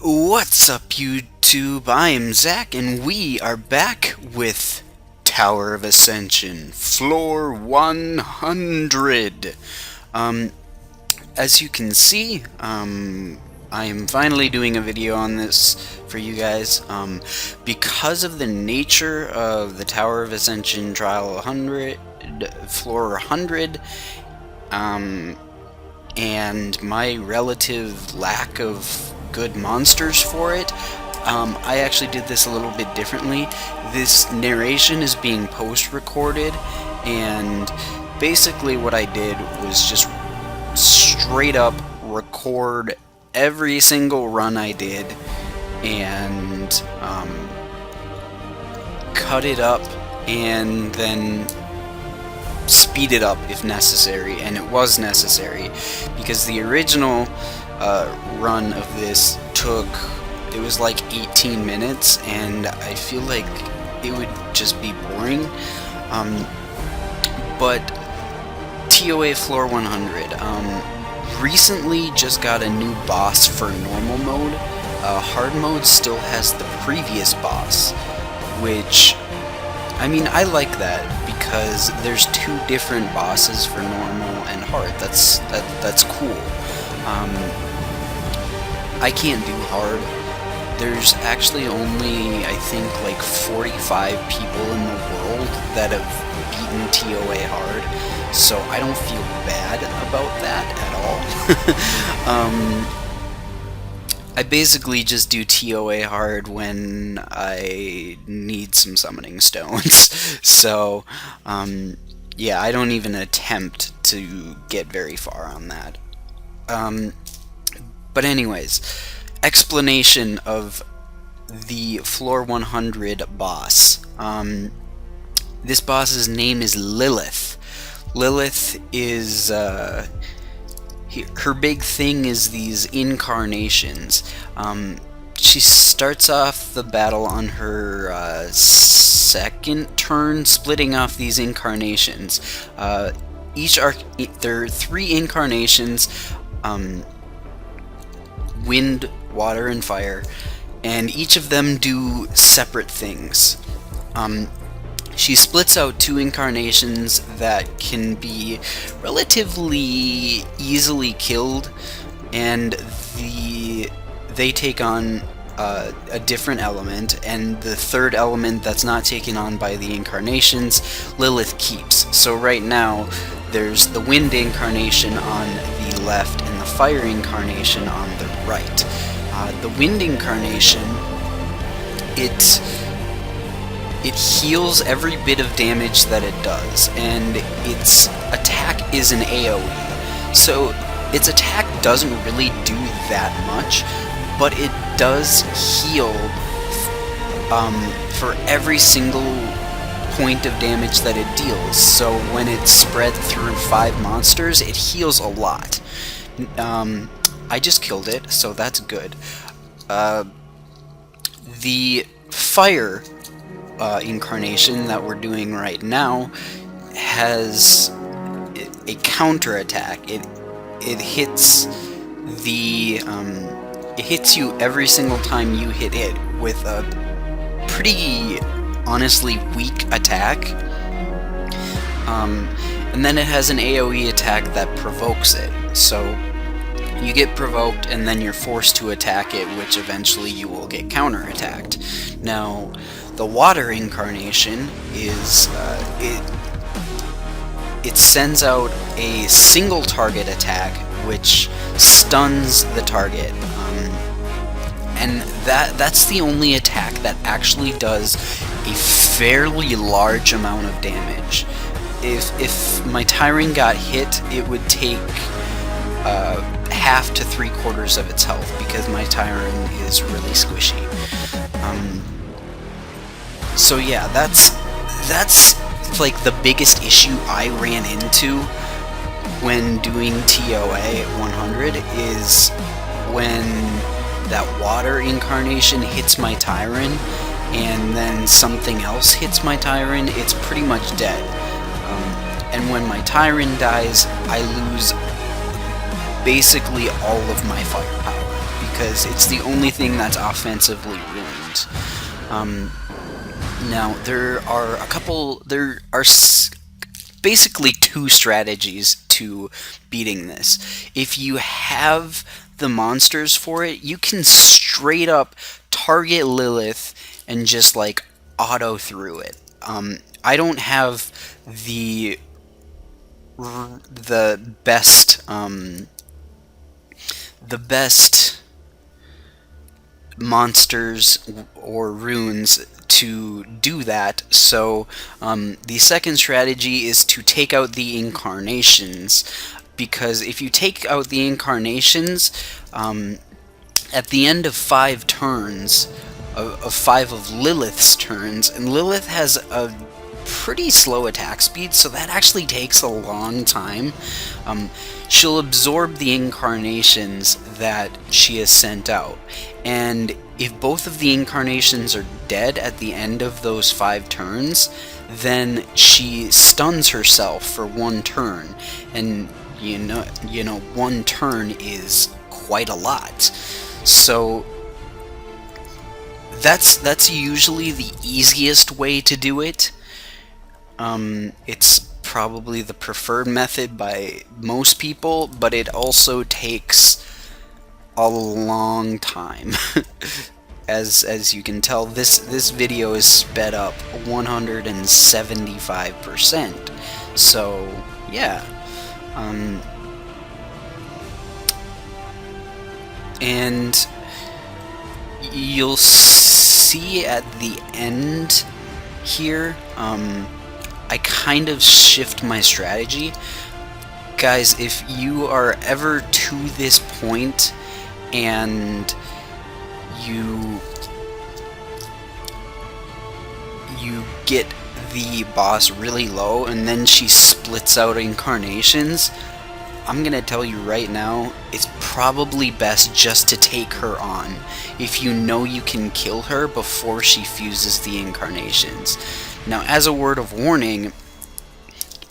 What's up, YouTube? I'm Zach, and we are back with Tower of Ascension, Floor 100. As you can see, I am finally doing a video on this for you guys. Because of the nature of the Tower of Ascension Trial 100, Floor 100, and my relative lack of good monsters for it, I actually did this a little bit differently. This narration is being post-recorded, and basically what I did was just straight up record every single run I did and cut it up and then speed it up if necessary, and it was necessary because the original run of this it was like 18 minutes, and I feel like it would just be boring. But TOA Floor 100 recently just got a new boss for normal mode. Hard mode still has the previous boss, which, I mean, I like that because there's two different bosses for normal and hard. That's cool. I can't do hard. There's actually only, I think, like 45 people in the world that have beaten TOA hard, so I don't feel bad about that at all. I basically just do TOA hard when I need some summoning stones, so yeah, I don't even attempt to get very far on that. But anyways, explanation of the Floor 100 boss. This boss's name is Lilith. Lilith is, her big thing is these incarnations. She starts off the battle on her second turn, splitting off these incarnations. There are 3 incarnations, wind, water, and fire, and each of them do separate things. She splits out 2 incarnations that can be relatively easily killed, and they take on a different element, and the third element that's not taken on by the incarnations, Lilith keeps. So right now, there's the wind incarnation on the left and the fire incarnation on the right. The wind incarnation, it heals every bit of damage that it does, and its attack is an AoE. So its attack doesn't really do that much, but it does heal for every single point of damage that it deals. So when it's spread through 5 monsters, it heals a lot. I just killed it, so that's good. The fire incarnation that we're doing right now has a counter attack. It hits it hits you every single time you hit it with a pretty honestly weak attack, and then it has an AoE attack that provokes it. So you get provoked, and then you're forced to attack it, which eventually you will get counterattacked. Now, the water incarnation is it sends out a single target attack, which stuns the target, and that's the only attack that actually does a fairly large amount of damage. If my Tyrant got hit, it would take half to 3/4 of its health, because my Tyrant is really squishy. So yeah, that's like the biggest issue I ran into when doing TOA 100, is when that water incarnation hits my Tyrant and then something else hits my Tyrant, it's pretty much dead. And when my Tyrant dies, I lose basically all of my firepower, because it's the only thing that's offensively ruined. Now, there are basically two strategies to beating this. If you have the monsters for it, you can straight up target Lilith and just like auto through it. I don't have the best monsters or runes to do that, so the second strategy is to take out the incarnations, because if you take out the incarnations at the end of 5 turns, of 5 of Lilith's turns, and Lilith has a pretty slow attack speed, so that actually takes a long time. She'll absorb the incarnations that she has sent out, and if both of the incarnations are dead at the end of those 5 turns, then she stuns herself for 1 turn, and you know 1 turn is quite a lot. So that's usually the easiest way to do it. It's probably the preferred method by most people, but it also takes a long time. as you can tell, this video is sped up 175%. So yeah, and you'll see at the end here, I kind of shift my strategy. Guys, if you are ever to this point and you get the boss really low and then she splits out incarnations, I'm gonna tell you right now, it's probably best just to take her on if you know you can kill her before she fuses the incarnations. Now, as a word of warning,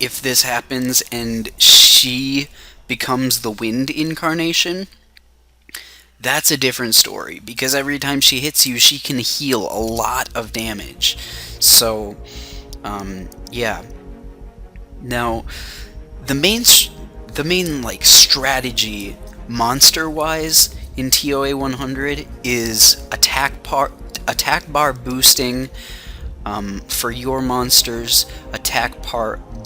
if this happens and she becomes the wind incarnation, that's a different story, because every time she hits you, she can heal a lot of damage. So, yeah. Now, the main like strategy monster-wise in TOA 100 is attack bar boosting for your monsters, attack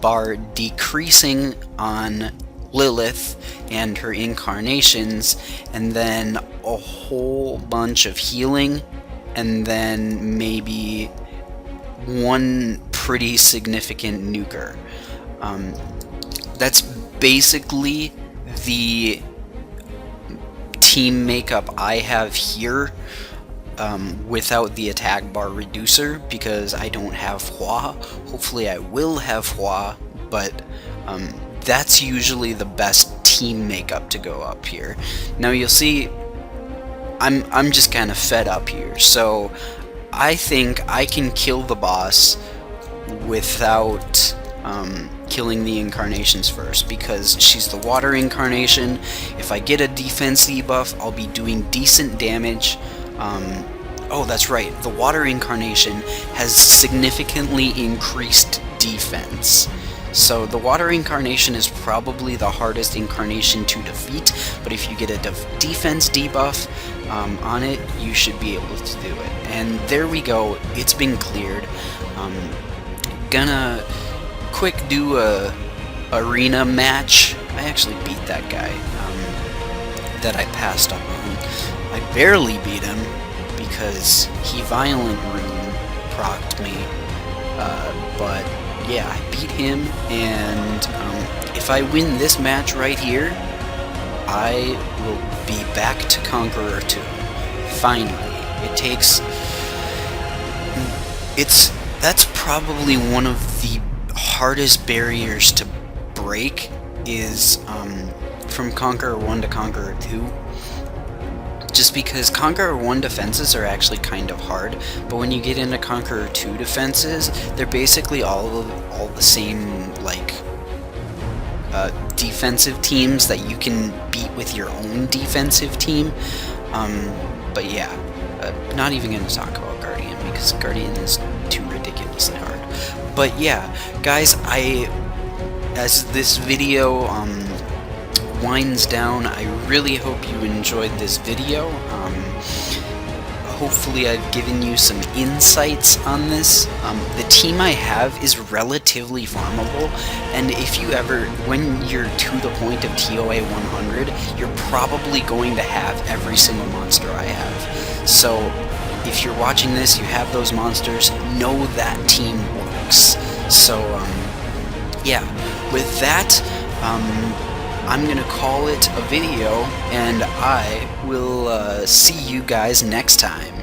bar decreasing on Lilith and her incarnations, and then a whole bunch of healing, and then maybe one pretty significant nuker. That's basically the team makeup I have here, without the attack bar reducer, because I don't have Hua. Hopefully I will have Hua, but that's usually the best team makeup to go up here. Now you'll see I'm just kind of fed up here, so I think I can kill the boss without killing the incarnations first, because she's the water incarnation. If I get a defense debuff, I'll be doing decent damage. Oh, that's right, the water incarnation has significantly increased defense. So the water incarnation is probably the hardest incarnation to defeat, but if you get a defense debuff on it, you should be able to do it. And there we go, it's been cleared. Gonna quick do a arena match. I actually beat that guy that I passed up on. I barely beat him because he violent rune procced me, but yeah, I beat him, and if I win this match right here, I will be back to Conqueror 2. Finally. That's probably one of the hardest barriers to break, is from Conqueror 1 to Conqueror 2. Just because Conqueror 1 defenses are actually kind of hard, but when you get into Conqueror 2 defenses, they're basically all the same, like, defensive teams that you can beat with your own defensive team. But yeah, not even going to talk about Guardian, because Guardian is too ridiculously hard. But yeah, guys, as this video winds down, I really hope you enjoyed this video. Hopefully I've given you some insights on this. The team I have is relatively farmable, and if you ever, when you're to the point of TOA 100, you're probably going to have every single monster I have. So if you're watching this, you have those monsters, know that team works. So yeah, with that, I'm gonna call it a video, and I will see you guys next time.